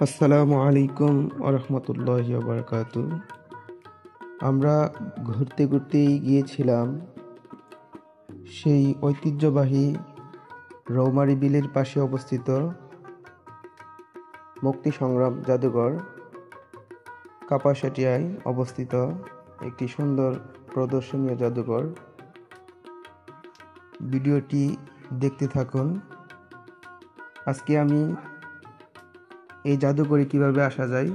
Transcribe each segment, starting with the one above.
আসসালামু আলাইকুম ওরহমতুল্লাহি ওবারাকাতু। আমরা ঘুরতে ঘুরতেই গিয়েছিলাম সেই ঐতিহ্যবাহী রৌমারী বিলের পাশে অবস্থিত মুক্তি সংগ্রাম জাদুঘর, কাপাসিয়ায় অবস্থিত একটি সুন্দর প্রদর্শনীয় জাদুঘর। ভিডিওটি দেখতে থাকুন। আজকে আমি এই জাদুঘরে কিভাবে আসা যায়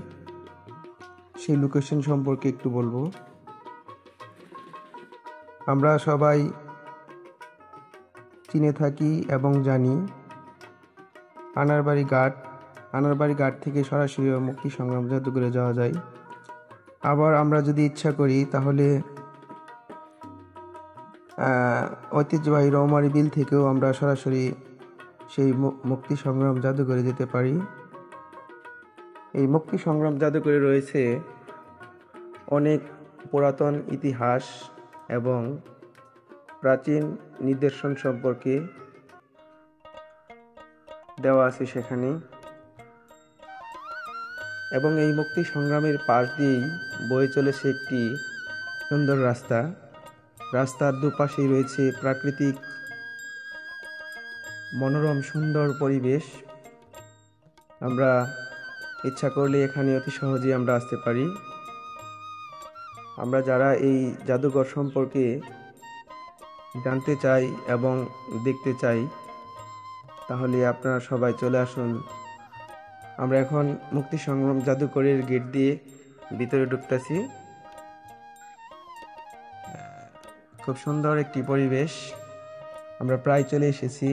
সেই লোকেশন সম্পর্কে একটু বলবো। আমরা সবাই চিনে থাকি এবং জানি আনারবাড়ি ঘাট থেকে সরাসরি মুক্তি সংগ্রাম জাদুঘরে যাওয়া যায়। আবার আমরা যদি ইচ্ছা করি তাহলে ঐতিহ্যবাহী রৌমারী বিল থেকেও আমরা সরাসরি সেই মুক্তি সংগ্রাম জাদুঘরে যেতে পারি। এই মুক্তি সংগ্রাম জাদুঘরে রয়েছে অনেক পুরাতন ইতিহাস এবং প্রাচীন নিদর্শন সম্পর্কে দেওয়া আছে সেখানে, এবং এই মুক্তি সংগ্রামের পাশ দিয়েই বয়ে চলেছে একটি সুন্দর রাস্তার দুপাশেই রয়েছে প্রাকৃতিক মনোরম সুন্দর পরিবেশ। আমরা ইচ্ছা করলে এখানে অতি সহজেই আমরা আসতে পারি। আমরা যারা এই জাদুঘর সম্পর্কে জানতে চাই এবং দেখতে চাই, তাহলে আপনারা সবাই চলে আসুন। আমরা এখন মুক্তি সংগ্রাম জাদুঘরের গেট দিয়ে ভিতরে ঢুকতেছি। খুব সুন্দর একটি পরিবেশ, আমরা প্রায় চলে এসেছি।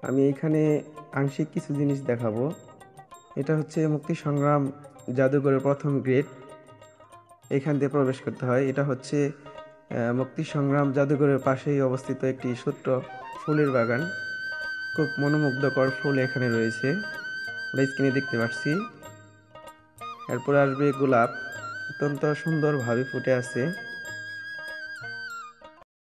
আমি এখানে আংশিক কিছু জিনিস দেখাবো। এটা হচ্ছে মুক্তি সংগ্রাম জাদুঘরের প্রথম গেট, এখান দিয়ে প্রবেশ করতে হয়। এটা হচ্ছে মুক্তি সংগ্রাম জাদুঘরের পাশেই অবস্থিত একটি ছোট্ট ফুলের বাগান। খুব মনোমুগ্ধকর ফুল এখানে রয়েছে, আমরা স্ক্রিনে দেখতে পাচ্ছি। এরপর আসবে গোলাপ, অত্যন্ত সুন্দরভাবে ফুটে আছে।